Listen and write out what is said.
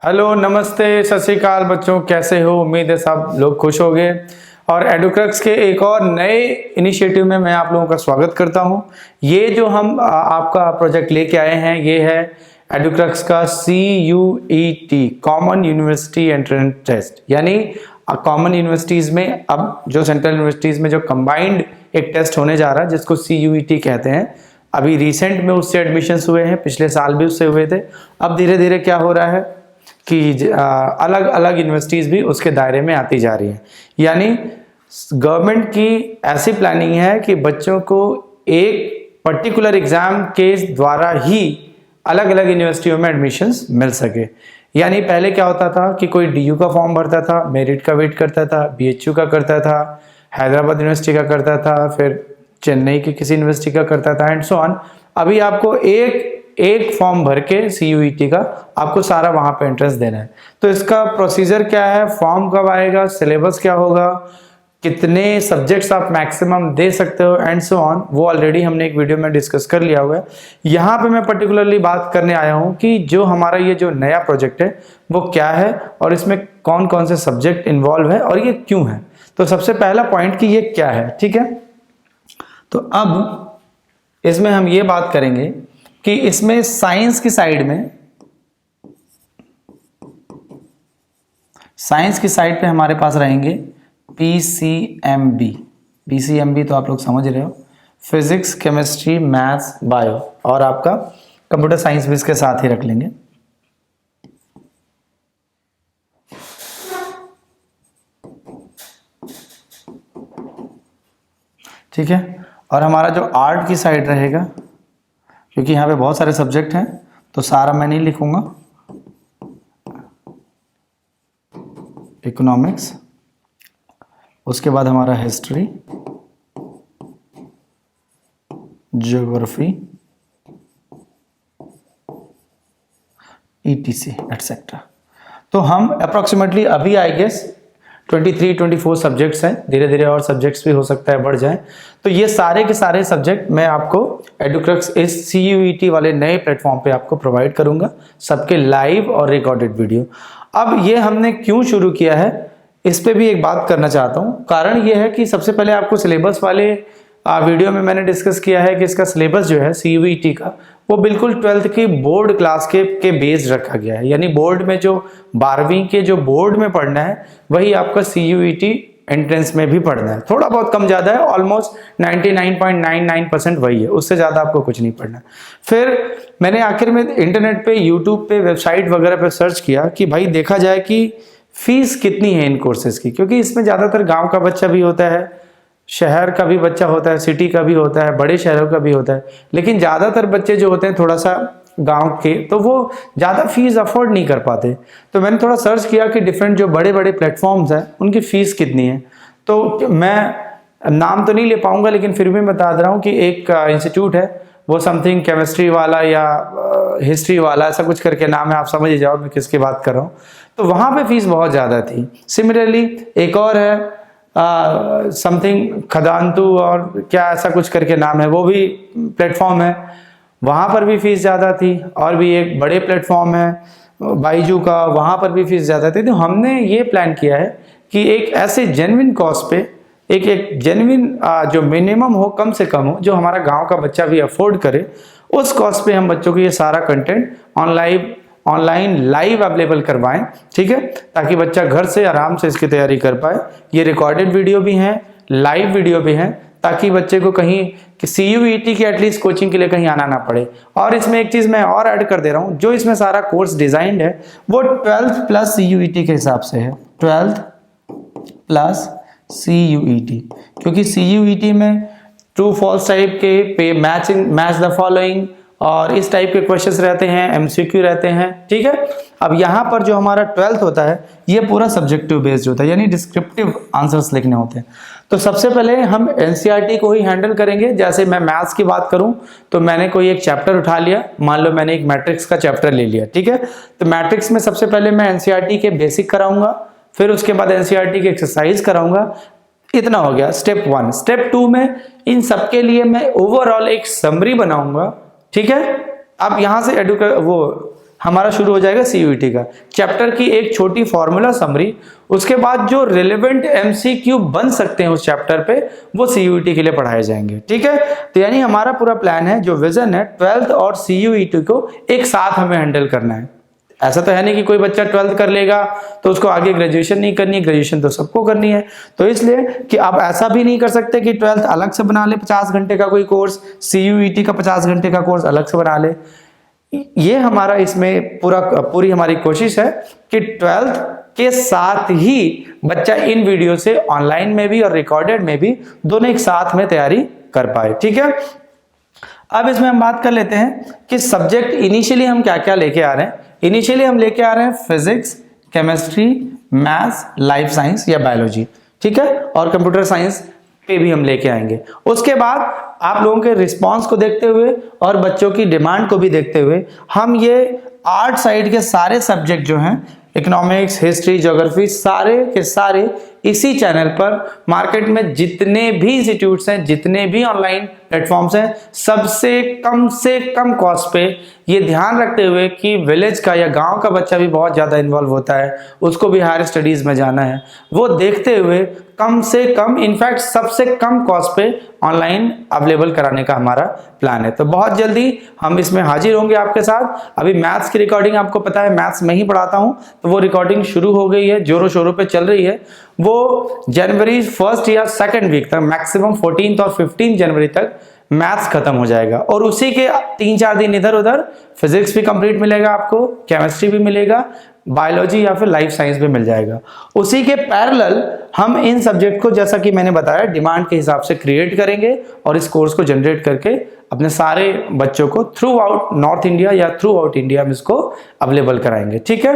Hello, नमस्ते, सत श्री अकाल बच्चों, कैसे हो? उम्मीद है सब लोग खुश हो गए। और एडुक्रक्स के एक और नए इनिशिएटिव में मैं आप लोगों का स्वागत करता हूं। ये जो हम आपका प्रोजेक्ट लेके आए हैं, ये है एडुक्रक्स का CUET common university entrance test. यानी कॉमन यूनिवर्सिटीज़ में अब जो सेंट्रल यूनिवर्सिटीज़ में जो कंबाइंड एक टेस्ट होने जा रहा है जिसको CUET कहते हैं। अभी रिसेंट में उससे एडमिशन्स हुए हैं, पिछले साल भी उससे हुए थे। अब धीरे धीरे क्या हो रहा है कि अलग अलग यूनिवर्सिटीज़ भी उसके दायरे में आती जा रही हैं। यानी गवर्नमेंट की ऐसी प्लानिंग है कि बच्चों को एक पर्टिकुलर एग्ज़ाम के द्वारा ही अलग अलग यूनिवर्सिटियों में एडमिशन्स मिल सके। यानी पहले क्या होता था कि कोई DU का फॉर्म भरता था, मेरिट का वेट करता था, BHU का करता था, हैदराबाद यूनिवर्सिटी का करता था, फिर चेन्नई की किसी यूनिवर्सिटी का करता था एंड सो ऑन। अभी आपको एक फॉर्म भर के CUET का आपको सारा वहां पे एंट्रेंस देना है। तो इसका प्रोसीजर क्या है, फॉर्म कब आएगा, सिलेबस क्या होगा, कितने सब्जेक्ट्स आप मैक्सिमम दे सकते हो एंड सो ऑन, वो ऑलरेडी हमने एक वीडियो में डिस्कस कर लिया हुआ है। यहाँ पे मैं पर्टिकुलरली बात करने आया हूँ कि जो हमारा ये जो नया प्रोजेक्ट है वो क्या है और इसमें कौन कौन से सब्जेक्ट इन्वॉल्व है और ये क्यों है। तो सबसे पहला पॉइंट कि ये क्या है, ठीक है। तो अब इसमें हम ये बात करेंगे कि इसमें साइंस की साइड पे हमारे पास रहेंगे PCMB तो आप लोग समझ रहे हो, फिजिक्स, केमिस्ट्री, मैथ्स, बायो, और आपका कंप्यूटर साइंस भी इसके साथ ही रख लेंगे। ठीक है। और हमारा जो आर्ट की साइड रहेगा, क्योंकि यहाँ पे बहुत सारे सब्जेक्ट हैं तो सारा मैं नहीं लिखूंगा। इकोनॉमिक्स, उसके बाद हमारा हिस्ट्री, ज्योग्राफी, ETC एटसेट्रा। तो हम अप्रोक्सीमेटली अभी आई गेस 23-24 सब्जेक्ट्स हैं। धीरे धीरे और सब्जेक्ट्स भी हो सकता है बढ़ जाएं। तो ये सारे के सारे सब्जेक्ट मैं आपको एडुक्रक्स इस CUET वाले नए प्लेटफॉर्म पे आपको प्रोवाइड करूंगा, सबके लाइव और रिकॉर्डेड वीडियो। अब ये हमने क्यों शुरू किया है, इस पे भी एक बात करना चाहता हूँ। कारण ये है कि सबसे पहले आपको सिलेबस वाले वीडियो में मैंने डिस्कस किया है कि इसका सिलेबस जो है CUET का वो बिल्कुल 12th की बोर्ड क्लास के बेस्ड रखा गया है। यानी बोर्ड में जो 12वीं के जो बोर्ड में पढ़ना है वही आपका CUET एंट्रेंस में भी पढ़ना है। थोड़ा बहुत कम ज़्यादा है, ऑलमोस्ट 99.99% वही है, उससे ज़्यादा आपको कुछ नहीं पढ़ना। फिर मैंने आखिर में इंटरनेट पे, यूट्यूब पे, वेबसाइट वगैरह पे सर्च किया कि भाई देखा जाए कि फीस कितनी है इन कोर्सेज की, क्योंकि इसमें ज़्यादातर गाँव का बच्चा भी होता है, शहर का भी बच्चा होता है, सिटी का भी होता है, बड़े शहरों का भी होता है। लेकिन ज़्यादातर बच्चे जो होते हैं थोड़ा सा गांव के, तो वो ज़्यादा फीस अफोर्ड नहीं कर पाते। तो मैंने थोड़ा सर्च किया कि डिफरेंट जो बड़े बड़े प्लेटफॉर्म्स हैं उनकी फ़ीस कितनी है। तो मैं नाम तो नहीं ले पाऊँगा, लेकिन फिर भी बता दे रहा हूँ कि एक इंस्टीट्यूट है, वो समथिंग केमिस्ट्री वाला या हिस्ट्री वाला ऐसा कुछ करके नाम है, आप समझ ही जाओ मैं किसकी बात कर रहा हूँ। तो वहाँ पर फीस बहुत ज़्यादा थी। सिमिलरली एक और है समथिंग खदांतु और क्या ऐसा कुछ करके नाम है, वो भी प्लेटफॉर्म है, वहाँ पर भी फीस ज़्यादा थी। और भी एक बड़े प्लेटफॉर्म है बाइजू का, वहाँ पर भी फीस ज़्यादा थी। तो हमने ये प्लान किया है कि एक ऐसे जेन्युइन कॉस्ट पे एक जेन्युइन जो मिनिमम हो, कम से कम हो, जो हमारा गांव का बच्चा भी अफोर्ड करे, उस कॉस्ट पे हम बच्चों को ये सारा कंटेंट ऑनलाइन लाइव अवेलेबल करवाएं। ठीक है, ताकि बच्चा घर से आराम से इसकी तैयारी कर पाए। ये रिकॉर्डेड वीडियो भी हैं, लाइव वीडियो भी हैं, ताकि बच्चे को कहीं कि CUET की एटलीस्ट कोचिंग के लिए कहीं आना ना पड़े। और इसमें एक चीज़ मैं और ऐड कर दे रहा हूँ, जो इसमें सारा कोर्स डिजाइंड है वो 12th प्लस CUET के हिसाब से है, 12th प्लस CUET। क्योंकि CUET में ट्रू फॉल्स टाइप के मैच द फॉलोइंग और इस टाइप के क्वेश्चंस रहते हैं, MCQ रहते हैं। ठीक है। अब यहाँ पर जो हमारा 12th होता है ये पूरा सब्जेक्टिव बेस्ड होता है, यानी डिस्क्रिप्टिव आंसर्स लिखने होते हैं। तो सबसे पहले हम NCERT को ही हैंडल करेंगे। जैसे मैं मैथ्स की बात करूं तो मैंने कोई एक चैप्टर उठा लिया, मान लो मैंने एक मैट्रिक्स का चैप्टर ले लिया। ठीक है। तो मैट्रिक्स में सबसे पहले मैं NCERT के बेसिक कराऊंगा, फिर उसके बाद NCERT की एक्सरसाइज कराऊंगा। इतना हो गया स्टेप 1। स्टेप 2 में इन सबके लिए मैं ओवरऑल एक समरी बनाऊंगा। ठीक है। अब यहाँ से हमारा शुरू हो जाएगा CUET का। चैप्टर की एक छोटी फॉर्मूला समरी, उसके बाद जो रिलेवेंट MCQ बन सकते हैं उस चैप्टर पे वो CUET के लिए पढ़ाए जाएंगे। ठीक है, तो यानी हमारा पूरा प्लान है, जो विजन है 12th और CUET को एक साथ हमें हैंडल करना है। ऐसा तो है नहीं कि कोई बच्चा 12th कर लेगा तो उसको आगे ग्रेजुएशन नहीं करनी है, ग्रेजुएशन तो सबको करनी है। तो इसलिए कि आप ऐसा भी नहीं कर सकते कि 12th अलग से बना ले 50 घंटे का कोई कोर्स, CUET का 50 घंटे का कोर्स अलग से बना ले। ये हमारा इसमें पूरी हमारी कोशिश है कि 12th के साथ ही बच्चा इन वीडियो से ऑनलाइन में भी और रिकॉर्डेड में भी दोनों एक साथ में तैयारी कर पाए। ठीक है, अब इसमें हम बात कर लेते हैं कि सब्जेक्ट इनिशियली हम क्या क्या लेके आ रहे हैं। इनिशियली हम लेके आ रहे हैं physics, chemistry, maths, life science या बायोलॉजी। ठीक है, और कंप्यूटर साइंस पे भी हम लेके आएंगे। उसके बाद आप लोगों के रिस्पांस को देखते हुए और बच्चों की डिमांड को भी देखते हुए हम ये आर्ट साइड के सारे सब्जेक्ट जो हैं, इकोनॉमिक्स, हिस्ट्री, ज्योग्राफी, सारे के सारे इसी चैनल पर मार्केट में जितने भी इंस्टीट्यूट्स हैं, जितने भी ऑनलाइन प्लेटफॉर्म्स हैं, सबसे कम कॉस्ट पे, ये ध्यान रखते हुए कि विलेज का या गांव का बच्चा भी बहुत ज़्यादा इन्वॉल्व होता है, उसको भी हायर स्टडीज़ में जाना है, वो देखते हुए कम से कम, इनफैक्ट सबसे कम कॉस्ट पे ऑनलाइन अवेलेबल कराने का हमारा प्लान है। तो बहुत जल्दी हम इसमें हाजिर होंगे आपके साथ। अभी मैथ्स की रिकॉर्डिंग आपको पता है मैथ्स में ही पढ़ाता हूँ, तो वो रिकॉर्डिंग शुरू हो गई है, जोरों शोरों पे चल रही है। वो जनवरी 1st या 2nd वीक तक, मैक्सिमम 14th और 15 जनवरी तक मैथ्स खत्म हो जाएगा, और उसी के 3-4 दिन इधर उधर फिजिक्स भी कंप्लीट मिलेगा आपको, केमिस्ट्री भी मिलेगा, बायोलॉजी या फिर लाइफ साइंस भी मिल जाएगा। उसी के पैरेलल हम इन सब्जेक्ट को, जैसा कि मैंने बताया, डिमांड के हिसाब से क्रिएट करेंगे और इस कोर्स को जनरेट करके अपने सारे बच्चों को थ्रू आउट नॉर्थ इंडिया या थ्रू आउट इंडिया में इसको अवेलेबल कराएंगे। ठीक है।